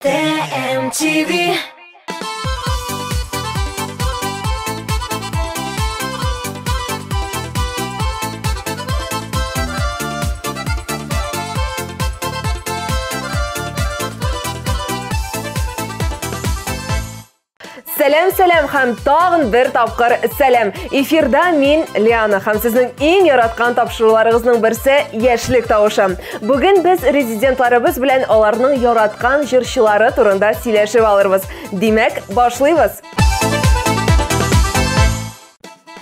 TMTV. Сәлем һәм тағын бір тапқыр сәлем. Эфирда мен Лиана һәм сезнең иң яраткан тапшыруларыгызның берсе яшьлек тавышы. Бүген без резидентларыбыз белән аларның яраткан җырчылары турында сөйләшеп алырбыз. Димәк, башлыйбыз.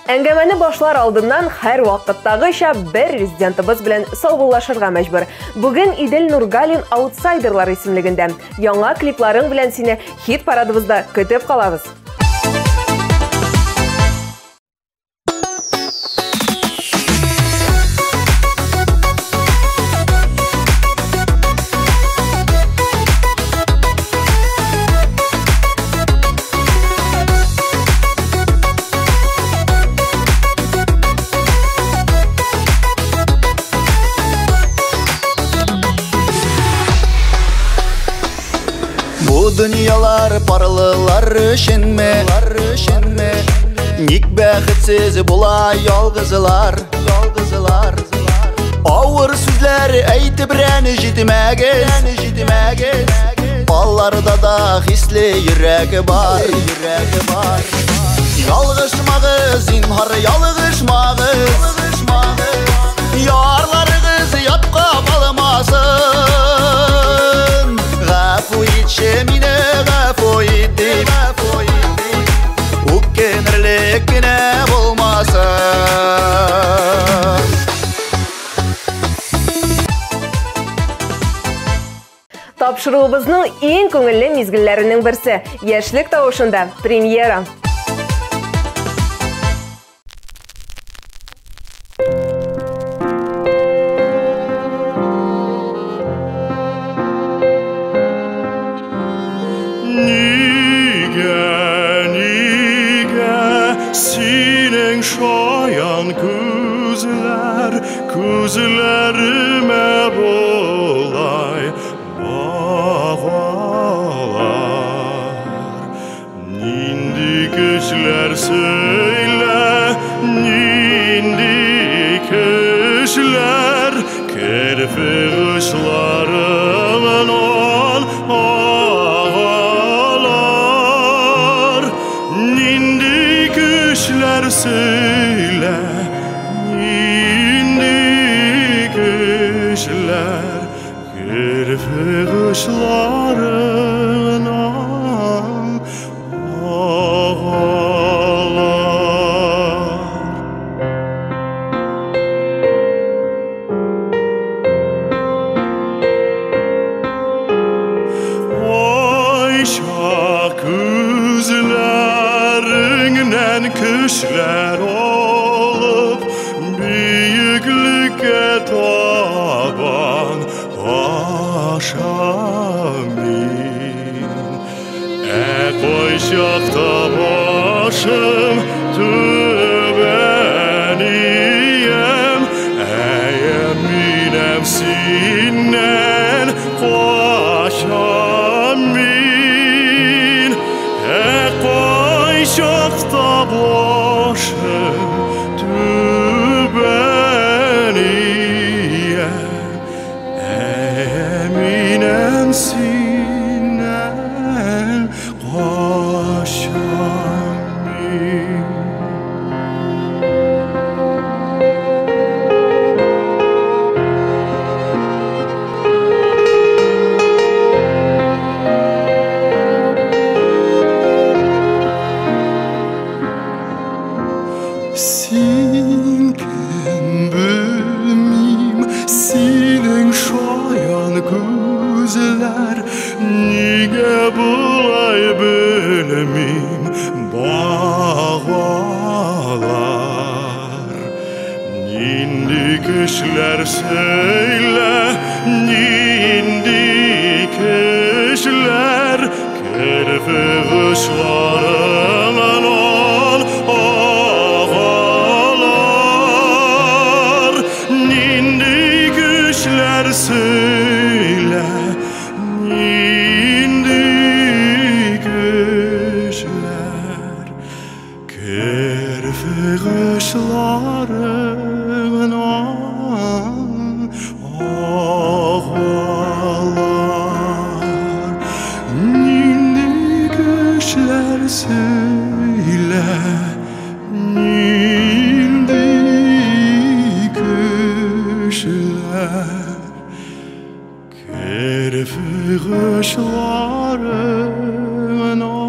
Әңгәмәне башлар алдыннан һәр вакыттагыча бер резидентыбыз белән саубуллашырга мәҗбүр. Бүген Идел Нургалин аутсайдерлар исемлегендә. Яңа клипларың белән сине хит парадыбызда көтеп калабыз. Dünyalar parlılar üşenme Ник бәхетсіз була ялгызылар Авыр сүзләр әйтеп рәне җитмәгез Алларда да хисле йөрәге бар Ялгышмагыз, зинһар ялгышмагыз Ярларыгыз ятка калмасын Гафу итче мине, гафу ит дип Үкенерлек генә булмасын Тапшыруыбызның иң күңелле мизгелләренең берсе яшьлек тавышында премьера. Синең шаян күзләремә болай багалар. Нинди көчләр сөйлә, нинди көчләр керфегларыңнан агалар. Нинди көчләр сөйлә, нинди көчләр керфегларыңнан агалар. Айша күзләреңнән көчләр алып, биеклеккә табан ашам мин. Кайчакта башым түбән ием, минем синнән качам мин. Кайчакта башым түбән ием, минем синнән качам мин. Син кем белмим, синең шаян күзләр нигә булай белмим багалар. Нинди көчләр сөйлә, нинди көчләр керфегларыңнан агалар. Нинди көчләр söyle, nindi söyle nindi kışlar kerfe kışlarından ağlar.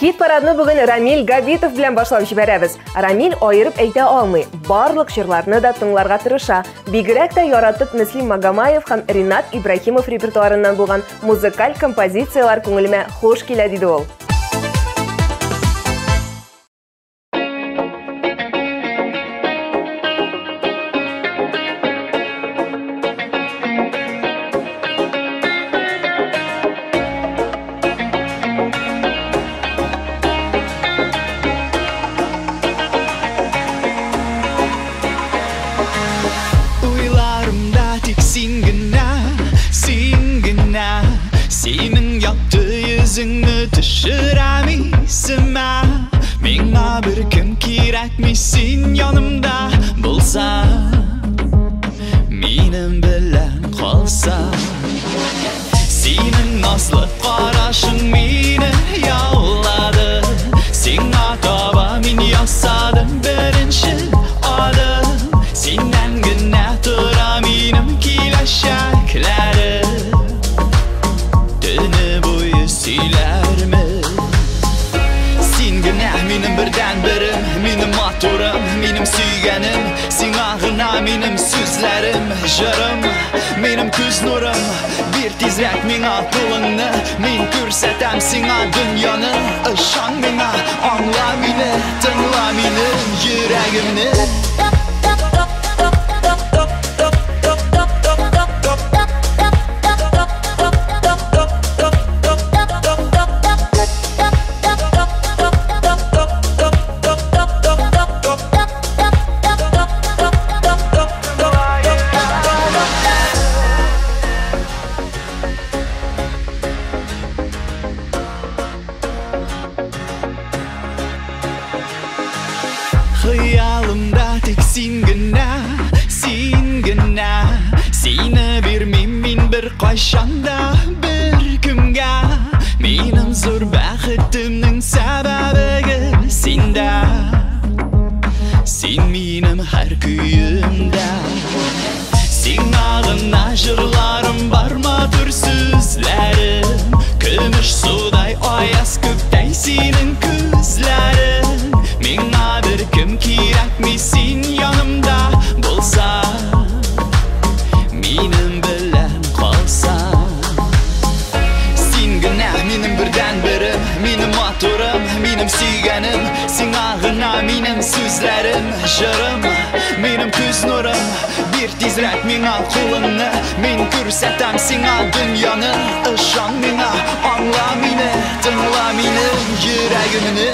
Хит парадны бүген Рамил Габитов белән башлап җибәрәбез. Рамил аерып әйтә алмый, барлык җырларны да тыңларга тырыша. Бигрәк тә яратып Мөслим Магомаев һәм Ринат Ибраһимов репертуарыннан булган музыкаль композициялар күңелемә хуш килә диде ул. Senin yaptığı yüzünü düşüremezsin ben. Bana bir gün kerakmışsın yanımda bulsa, benim bilen kalsa. Senin nazlı qarашın beni yağladı. Sana taba men yasadım birinci adım. Senden gene tura benim kilaşaklarım. Dönü boyu silermi? Sen günah benim birden birim, benim motorum, benim suyganim. Sen ağına benim sözlerim, jırım, benim göz nurum. Bir tezrek mena kolunu, men görsetem sana dünyanı. Işan mena, anla beni, tınla benim yüreğimni. Hayalımda tek sen gene, sen gene. Seni vermem bir qaşanda bir kimga. Benim zor bəxtimning səbəbi sende. Sen benim her kuyumda. Sen ağına jırlarım barmadır sözlerim. Kömüş suday ayaz köktay senin közlerin. Mena bir kim kerakmışsın yanımda bulsa, benim bilen kalsa. Sen günah benim birden birim, benim motorum, benim suyganim. Sen ağına benim sözlerim, jırım, benim göz nurum. Bir tezrek mena kolunu, men görsetem sana dünyanı. Işan mena, anla beni, tınla benim yüreğimni.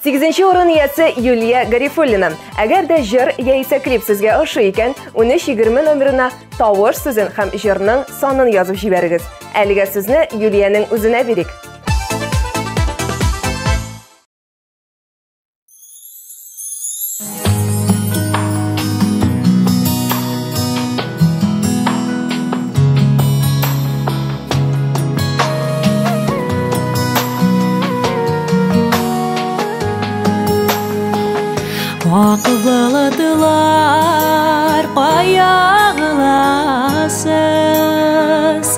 Сигезенче урын иясе Юлия Гарифуллина. Әгәр дә җыр яисә клип сезгә ошый икән, 1320 номерына тавыш сүзен һәм җырның санын язып җибәрегез. Әлегә сүзне Юлияның үзенә бирик. Акыллыдылар каягыласыз,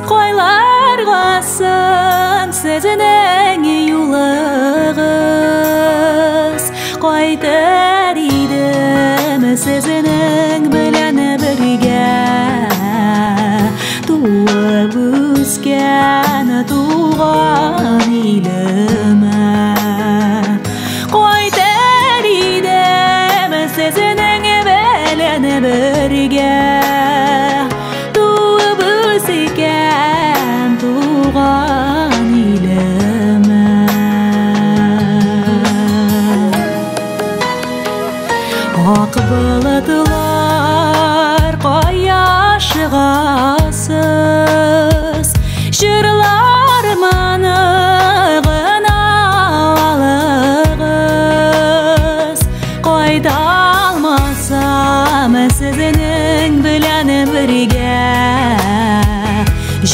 койларгасын сезене өскән туған илемә Кайтар идем сезнең белән бергә Туып үскән туған илемә Ак болытлар кая чыгасыз Җырлар маны гына алыгыз Кайта алмасам сезнең белән бергә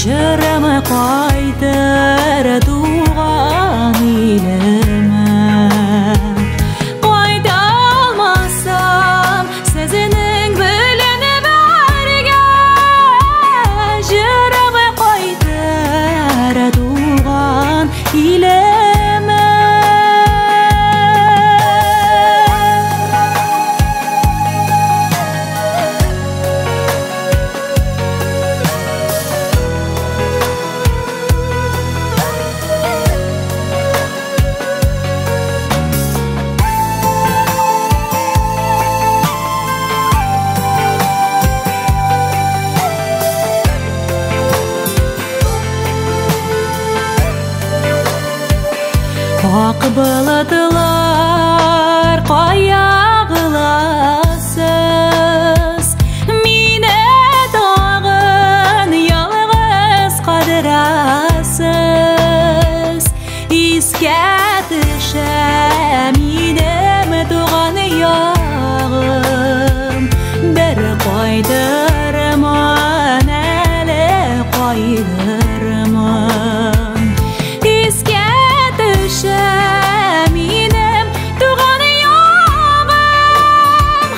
Җырымы кайтыр туган илемә Ак болытлар каягыласыз Мине тагын ялгыз кадырасыз Искә төшә минем туган ягым Бер кайтырмын әле кайтырмын Искә төшә минем туган ягым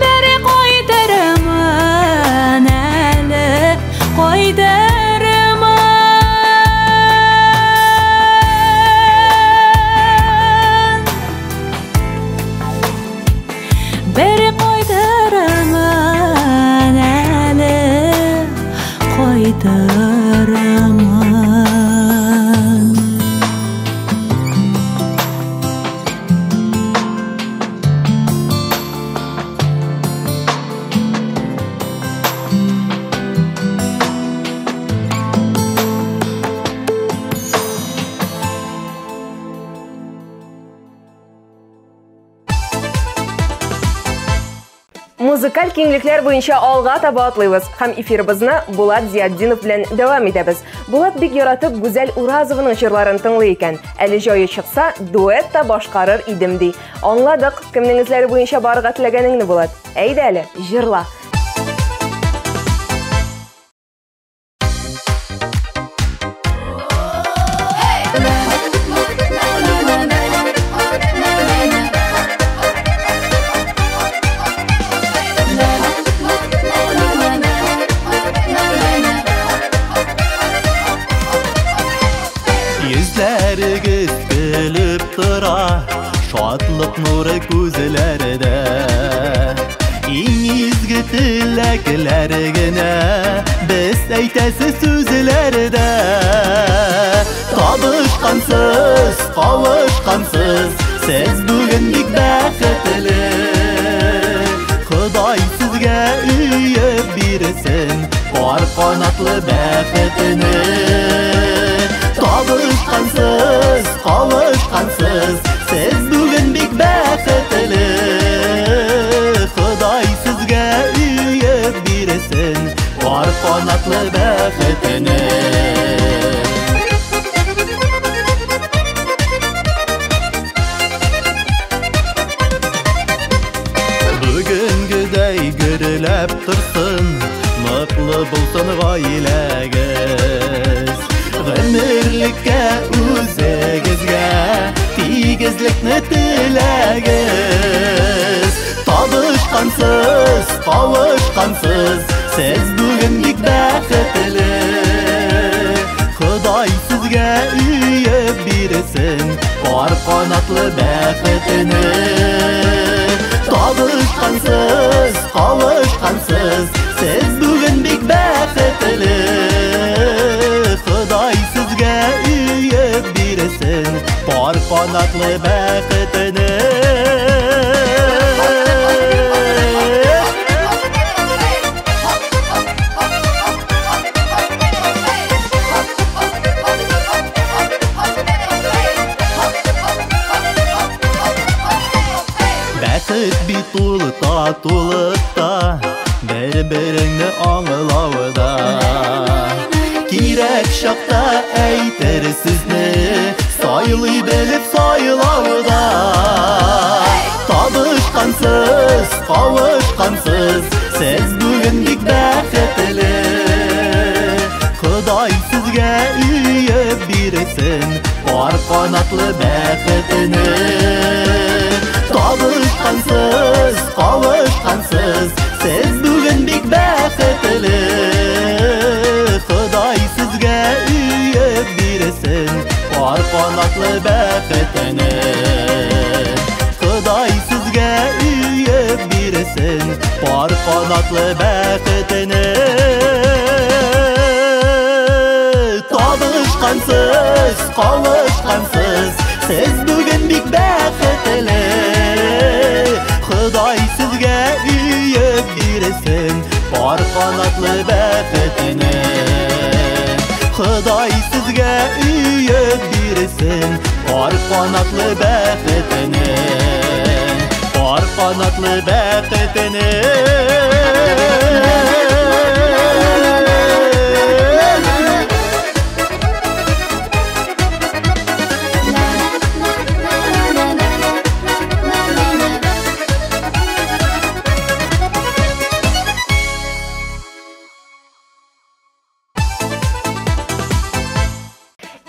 Бер кайтырмын әле кайтырмын Бер кайтырмын әле кайтырмын Музыкаль киңлекләр буенча алга таба атлыйбыз һәм эфирыбызны Булат Зиятдинов белән дәвам итәбез. Булат бик яратып Гүзәл Уразованың җырларын тыңлый икән. Әле җае чыкса, дуэт та башкарыр идем ди. Аңладык, кемнең эзләре буенча барырга теләгәнеңне, Булат. Әйдә әле, җырла. Йөзләрегез гөлеп тора, шатлык нуры күзләрдә. Иң изге теләкләр генә без әйтәсе сүзләрдә. Табышкансыз, кавышкансыз, сез бүген бик бәхетле. Ходай сезгә өеп бирсен, кар канатлы бәхетне. Табышкансыз, кавышкансыз, сез бүген бик бәхетле. Ходай сезгә өеп бирсен, кар канатлы бәхетне. Бүгенгедәй гөрләп торсын, ныклы булсын гаиләгез. Гомерлеккә үзегезгә тигезлекне теләгез. Табышкансыз, кавышкансыз, сез бүген бик бәхетле. Ходай сезгә өеп бирсен, кар канатлы бәхетне. Табышкансыз, кавышкансыз, сез бүген бик бәхетле. qanatlı bəxtini Бәхет бит ул татулыкта, бер-береңне аңлауда. Кирәк чакта әйтер сүзне, сайлый белеп сайлауда. Табышкансыз, кавышкансыз, сез бүген бик бәхетле. Ходай сезгә үйеп бирсен, кар канатлы бәхетне. Табышкансыз, кавышкансыз, сез бүген бик бәхетле. Ходай сезгә үйеп бирсен, кар канатлы бәхетне. Ходай сезгә үйеп бирсен, кар канатлы бәхетне. Табышкансыз, кавышкансыз, сез бүген бик бәхетле. Ходай сезгә үйеп бирсен, кар канатлы бәхетне. Ходай сезгә үйеп бирсен, кар канатлы бәхетне. Кар канатлы бәхетне.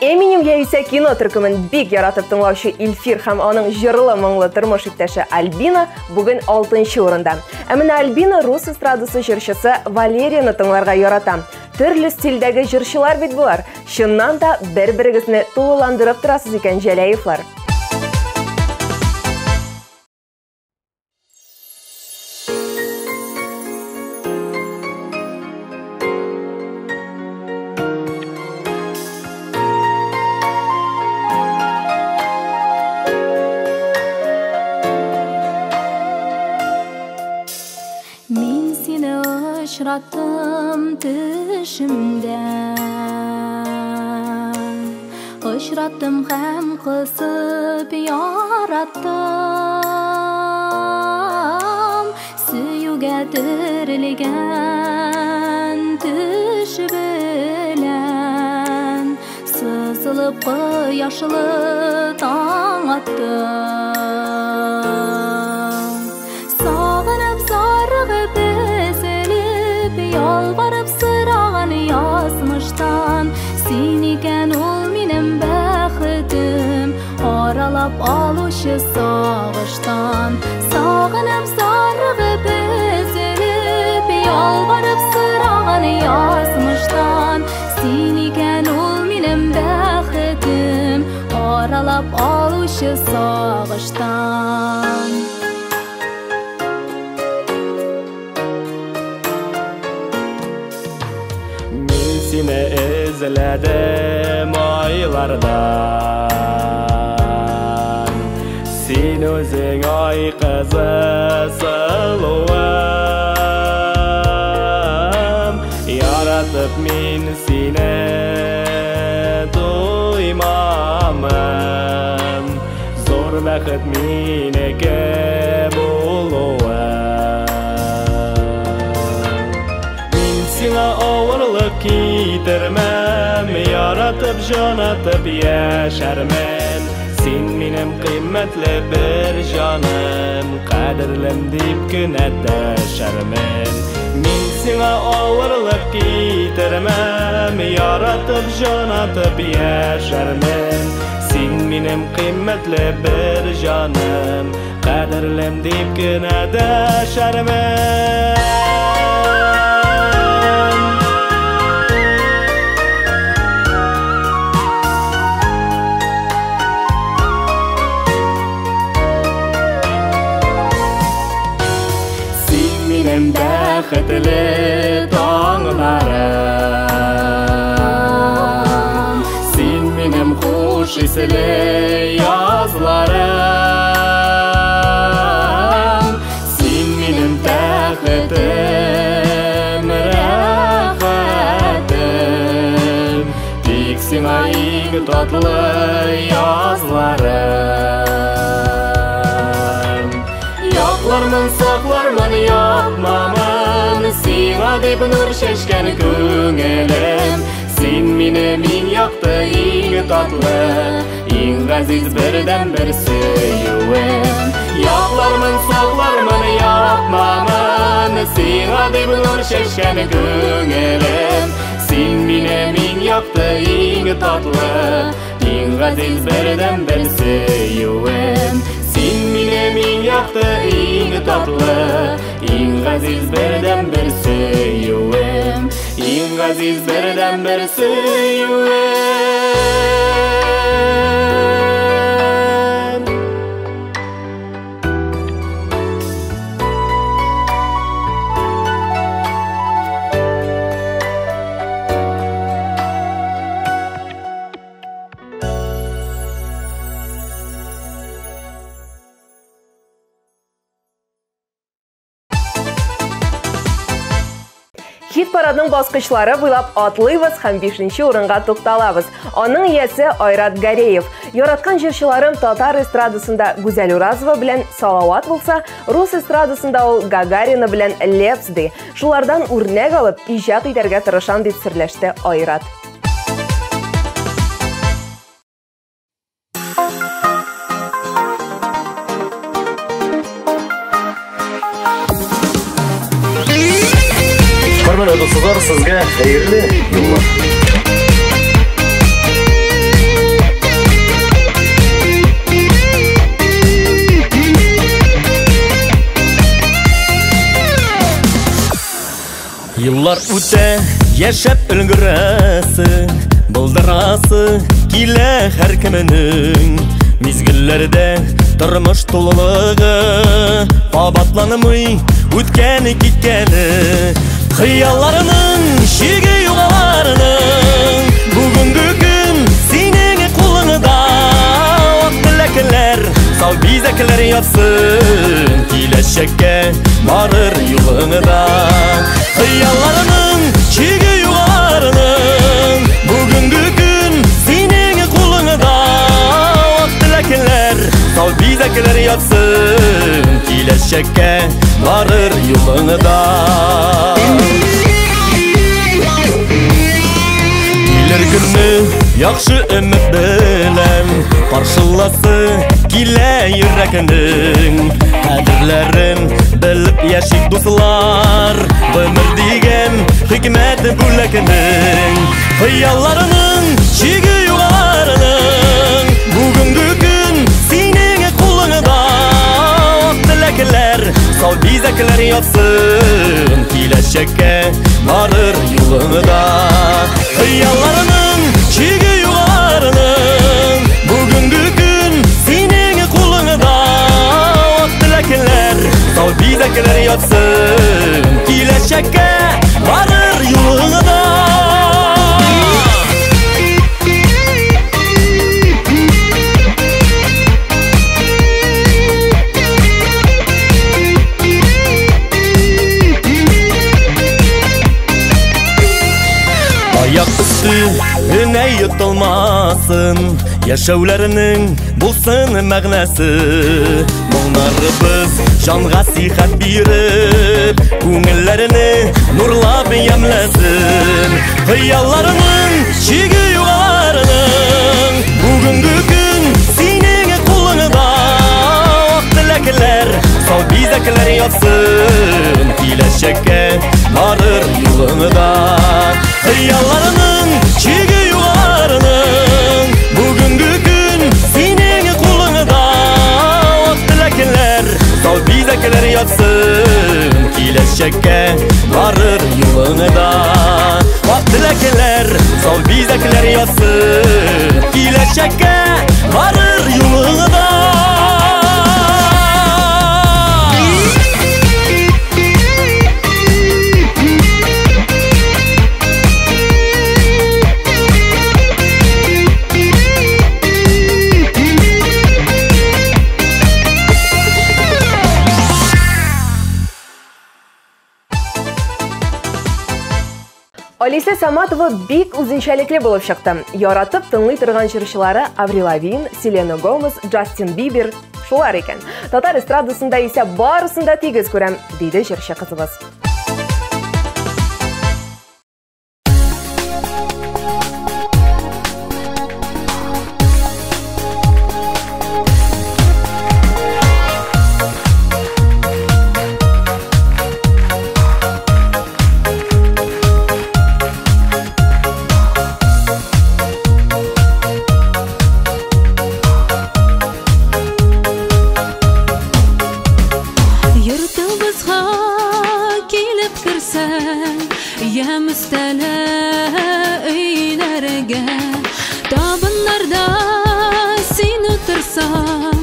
Эминем яисә кино төркемен бик яратып тыңлаучы Илфир һәм аның җырлы моңлы тормыш иптәше Альбина бүген 6нчы урында. Ә менә Альбина рус эстрадасы җырчысы Валерияны тыңларга ярата. Төрле стильдәге җырчылар бит булар. Чыннан да бер-берегезне тулыландырып торасыз икән, Җәләевлар. Очраттым төшемдән, очраттым һәм кысып яраттым. Сөюгә терелгән төш белән, сызылып кояшлы таң аттым. Сагынып саргып Yalvarıp sırağan yazmıştan, sen iken ol benim bəxtim, aralap alışı sağıştan. Sağınıp sarğıp üzülüp, yalvarıp sırağan yazmıştan, sen iken ol benim bəxtim, aralap alışı sağıştan. Seni izledim aylardan, sen özün ay kızı sılıvam. Yaratıp min seni duymamam, zor bəxit mineke buluvam. Min seni ağırlık Kitirmem, yaratıp janatıp yaşarmen. Sen benim kıymetli bir canım, kadirlim deyip günedeşermen. Men sana ağırlık kitirmem, yaratıp janatıp yaşarmen. Sen benim kıymetli bir canım, kadirlim deyip günedeşermen. Bәxetli tağlarım, sen benim hoş isli yaz yazlarım. Sen benim bäxetim, rәхәтем. Тик сиңа иң татлы yazlarım. Яклармын, саклармын, япмамын, сиңа дип нур чәчкән күңелем. Син минем иң якты, иң татлы, иң газиз бердән бер сөюем. Яклармын, саклармын, япмамын, сиңа дип нур чәчкән күңелем. Син минем иң якты, иң татлы, иң газиз бердән бер сөюем. Син минем иң якты, иң татлы, иң газиз бердән бер сөюем. Иң газиз бердән бер сөюем. Хит парадның баскычлары буйлап атлыйбыз һәм 5нче урынга тукталабыз. Аның иясе Айрат Гареев. Яраткан җырчыларым татар эстрадасында Гүзәл Уразова белән Салават булса, рус эстрадасында ул Гагарина белән Лепс ди. Шулардан үрнәк алып, иҗат итәргә тырышам дип сөйләште Айрат. Көрмәле дуслар, сезгә хәерле юллар. Yıllar үтә, яшәп өлгерәсе, булдырасы килә һәркемнең. Мизгелләрдә тормыш тулылыгы, кабатланмый үткәне киткәне. Хыялларының шиге югаларының, бүгенге көн синең кулыңда. Ак теләкләр, сау бизәкләр ятсын, киләчәккә барыр юлыңда. Хыялларының шиге югаларының, бүгенге көн синең кулыңда. Ак теләкләр, сау бизәкләр ятсын, киләчәккә барыр юлыңда. Килер көнне яхшы өмет белән, каршыласы килә йөрәкнең. Кадерләрен белеп яшик дуслар, гомер дигән хикмәт бүләкнең. Хыялларының чиге югарының, бүгенге көн синең кулыңда. Ак теләкләр, сау бизәкләр ятсын, киләчәккә барыр юлыңда. Хыялларының чиге югарының, бүгенге көн синең кулыңда. Ак теләкләр, сау бизәкләр ятсын, киләчәккә барыр юлыңда. Аяк үсте генә йотылмасын, яшәүләренең булсын мәгънәсе. Моңнарыбыз җанга сихәт биреп, күңелләрне нурлап ямласын. Хыялларының чиге югарының, бүгенге көн синең кулыңда. Ак теләкләр, сау бизәкләр ятсын, киләчәккә барыр юлыңда. Хыялларының чиге югарының, бүгенге көн синең кулыңда. Ак теләкләр, сау бизәкләр ятсын, киләчәккә барыр юлыңда. Ак теләкләр, сау бизәкләр ятсын, киләчәккә барыр юлыңда. Алиса Саматова бик үзенчәлекле булып чыкты. Яратып тыңлый торган җырчылары Аврил Лавин, Селена Гомес, Джастин Бибер шулар икән. Татар эстрадасында исә барысын да тигез күрәм, диде җырчы кызыбыз. Ya müstələ öylərə tabınlarda sen otursan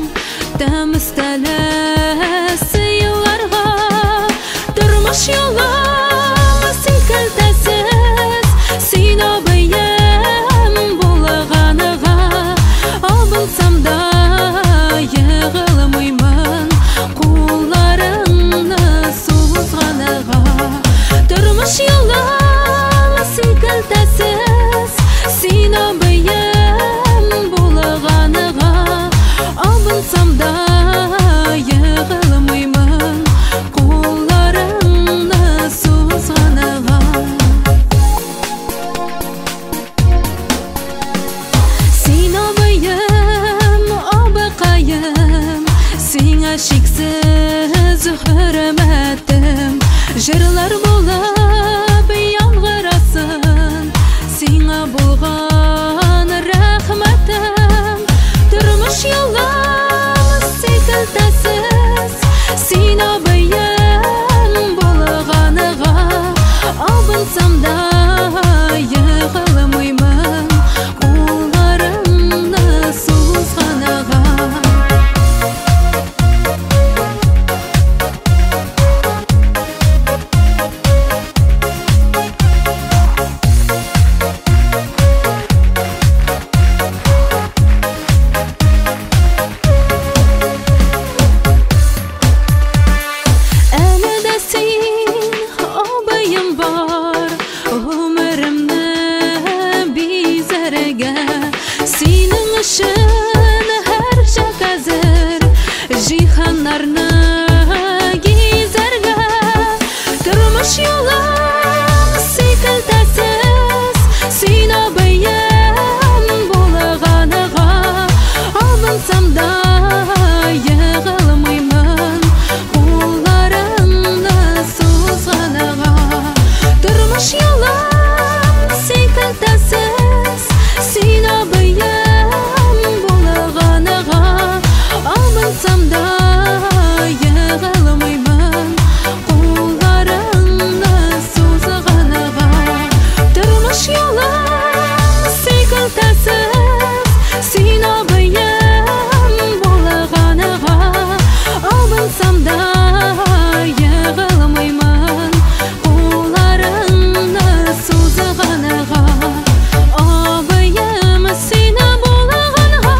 da müstələ sıyılarga durmuş yolum sen kəltəsiz sen abiyəm bulağanığa abılsam da yığılmayman qullarını suzğanığa durmuş yolum sen kəltəsiz sen abiyəm bulağanığa abılsam da yığılmayman qullarını suzğanığa sen abiyəm abaqayım sen aşiksiz hürmətim jırlar bulab yangırasın Sina bulğan rəhmətim Durmuş yolum sekiltəsiz Sen abiyəm bulğanığa Abınsam da yığılmayman Qullarını suzğanığa Cihanlarını gizerge Durmuş yolum sekiltəsiz Sen abiyəm bulağanığa Abınsam da yığılmayman Qullarını suzğanığa Durmuş yolum sekiltəsiz Sen abiyəm bulağanığa Abınsam da yığılmayman Qullarını suzğanığa Durmuş yolum sekiltəsiz Sen abiyəm bulağanığa Abınsam da yığılmayman Qullarını suzğanığa Abiyəm seni bulağanığa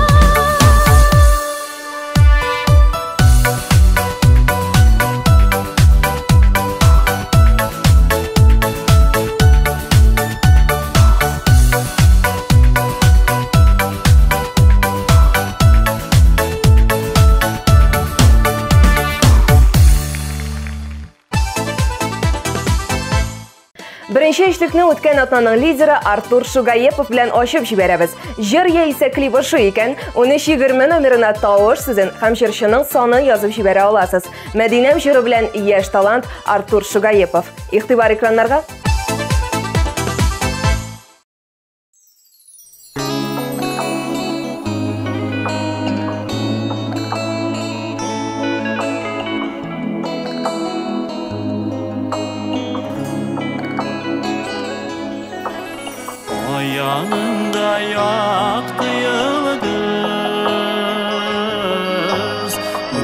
Беренче эшлекне үткән атнаның лидеры Артур Шугаепов белән ачып җибәрәбез. Җыр яисә клипы шу икән, 1320 номерына тавыш сүзен һәм җырчының санын язып җибәрә аласыз. Мәдинәм җыры белән яшь талант Артур Шугаепов. Игътибар экраннарга. Yanında yaktı yıldız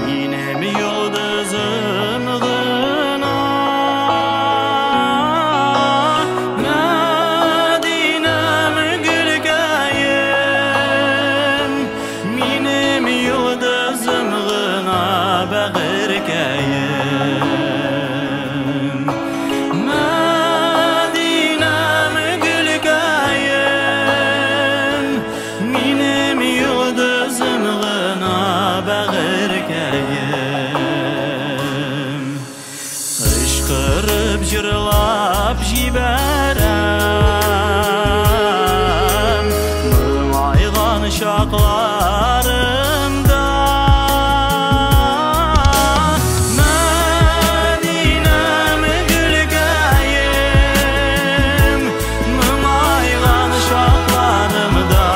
Yine mi yıldızın gına Medine'm gülgeyim Yine mi yıldızın gına bağırgeyim Medine'm җибәрәм моңайган чакларымда Мәдинәм гөлкәем моңайган чакларымда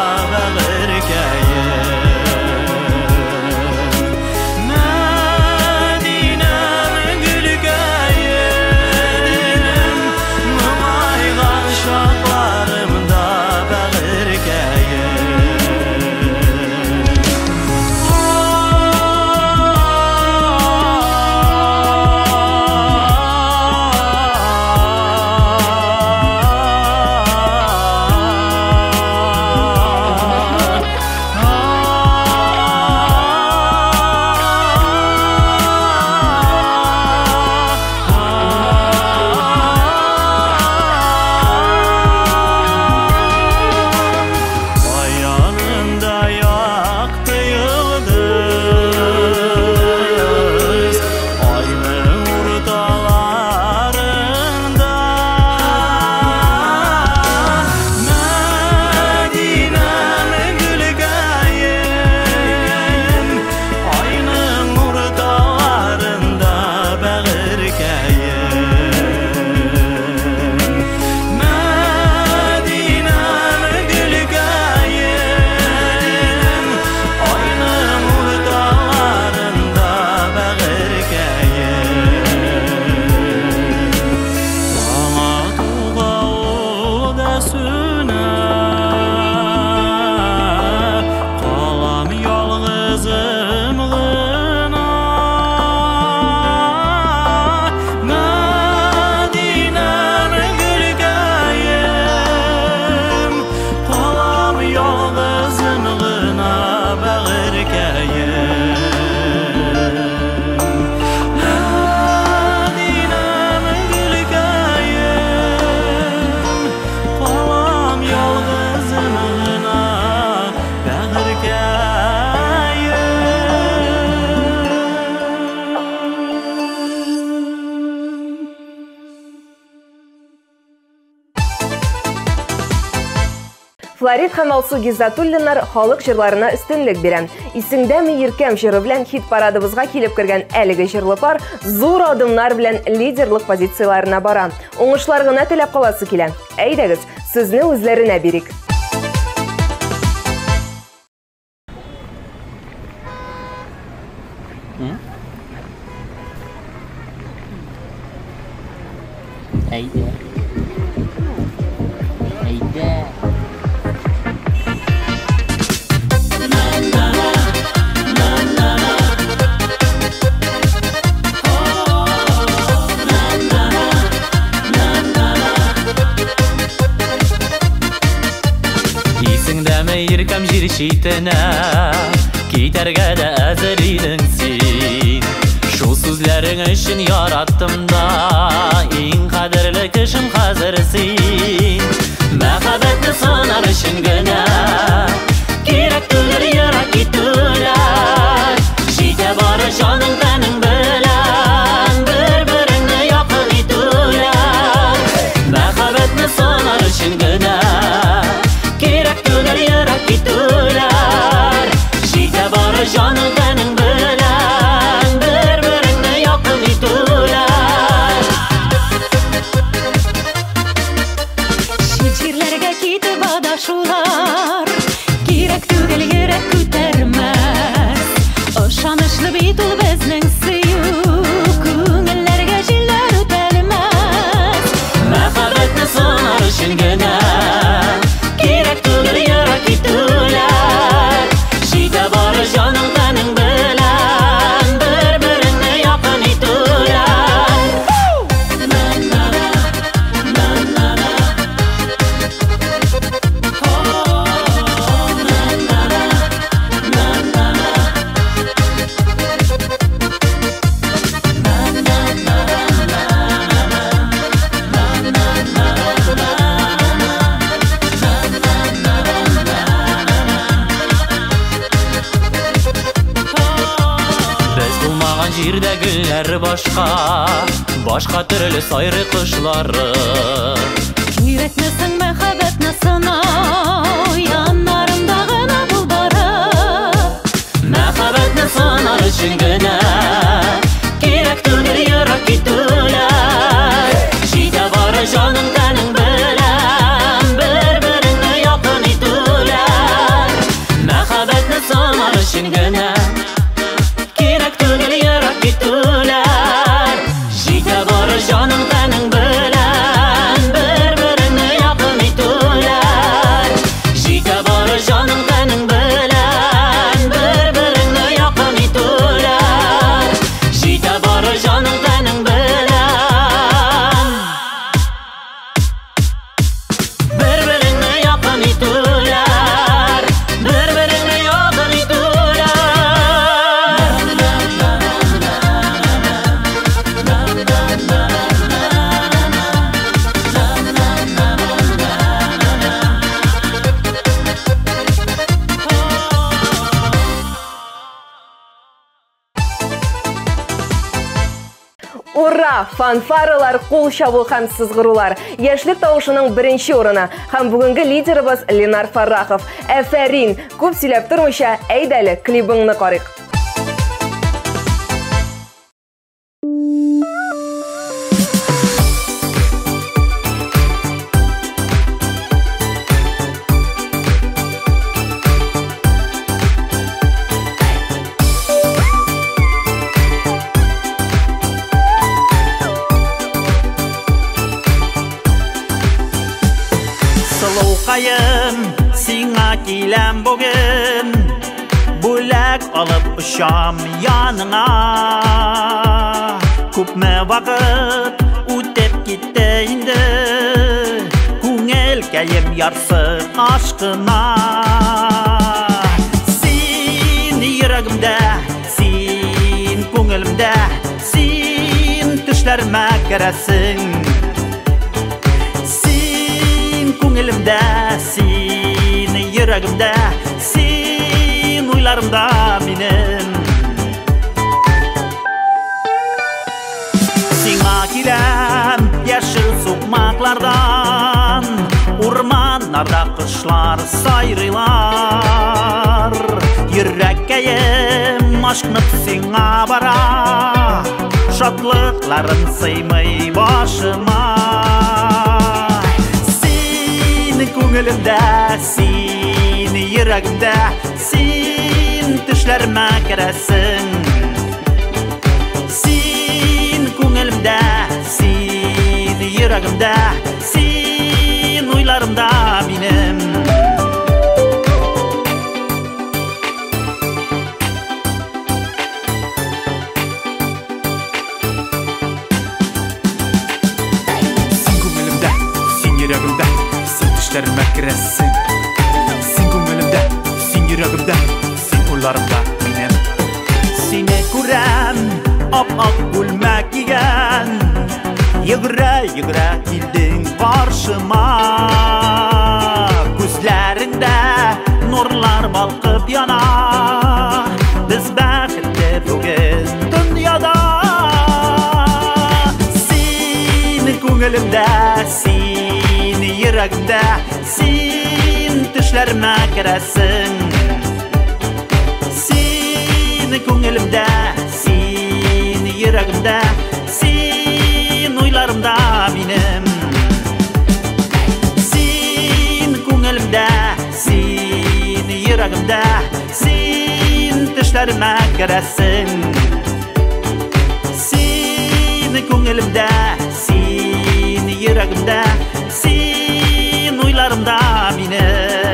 Флорид һәм Алсу Гиззатуллиннар халык җырларына өстенлек бирә. Исеңдәме иркәм җыры белән хит парадыбызга килеп кергән әлеге җырлы пар зур адымнар белән лидерлык позицияләренә бара. Уңышлар гына теләп каласы килә. Әйдәгез, сезне үзләренә бирик. Әйдә. Исеңдәме иркәм җир читенә китәргә дә әзер идең син. Шул сүзләрең өчен яраттым да, иң кадерле кешем хәзер син. Мәхәббәтне сынар өчен генә кирәк түгел ярак китүләр. Җитә бары җаның тәнең белән бер-береңне якын итүләр. Мәхәббәтне сынар өчен генә кирәк түгел ярак китүләр. Җитә бары җаның тәнең белән бер-береңне якын итүләр. Җирләргә китеп адашулар кирәк түгел йөрәк күтәрмәс. Ышанычлы бит ул безнең сөю, күңелләргә җилләр үтәлмәс. Мәхәббәтне сынар өчен генә кирәк түгел ярак китүләр. Җитә бары җаның тәнең белән бер-береңне якын итүләр. Без булмаган җирдә гөлләр башка, башка төрле сайрый кошлары. Etmesin mehabetne sınao yanlarımdağına bul barıp Mehabetne sanar için gene Gerek tügür yarak gittiler Jide var canım tenin bilen Birbirini yakın ettiler Mehabetne sanar için gene Gerek tügür yarak gittiler Jide var canım tenin bilen Birbirini yakın ettiler Jide var canım tenin bilen Birbirini yakın ettiler Jide var canım tenin bilen Birbirini yakın ettiler Birbirini yakın ettiler Ура! Фанфаралар, кул чабу һәм сызгырулар. Яшьлек тавышының беренче урыны һәм бүгенге лидерыбыз Ленар Фаррахов. Әфәрин! Күп сөйләп тормыйча, әйдәле клибыңны карыйк. Kayım, sina kilem bugün Bulak alıp uşam yanına Kupme vakit utep gitti indi Kungel kayım yarsın aşkına Sin yüreğimde, sin kungelimde Sin düşlerime keresin Kungilимde, sin yüreğimde, sin uylarımda benim Sina kilem yeşil sokmaklardan Urmanlarda kışlar sayrılar Yüreğim aşkınıp sina bara Şatlıklarım sıymay başıma Kungilимde, sin yüreğimde, sin düşlerime keresin Sin kungilимde, sin yüreğimde, sin uylarımda benim Sin kungilимde, sin yüreğimde Düşlerime giresin Sin kungilимde, sin yüreğimde Sin uylarımda benim Seni kurem, ap-ap gülmek yiyen Yıgıra yıgıra kildin karşıma Gözlerinde nurlar balkıp yana Biz bəxtli bugün dünyada Seni kungilимde, sin yüreğimde Sin düşlerime giresin Sin kungilимde, sin yüreğimde Sin uylarımda benim Sin kungilимde, sin yüreğimde Sin düşlerime giresin Sin kungilимde, sin yüreğimde Sin uylarımda benim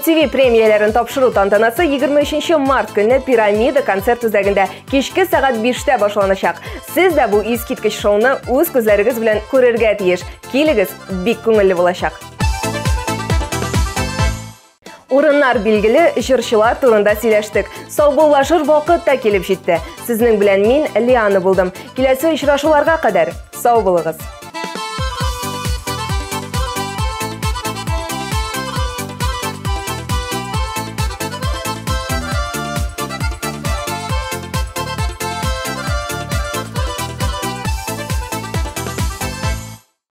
MTV премияларын тапшыру тантанасы 23 март көне Пирамида концерт үзәгендә кичке сәгать 5-тә башланачак. Сез дә бу искиткеч шоуны үз күзләрегез белән күрергә тиеш. Килегез, бик күңелле булачак. Урыннар билгеле, җырчылар турында сөйләштек. Саубуллашыр вакыт та килеп җитте. Сезнең белән мин Лиана булдым. Киләсе очрашуларга кадәр сау булыгыз.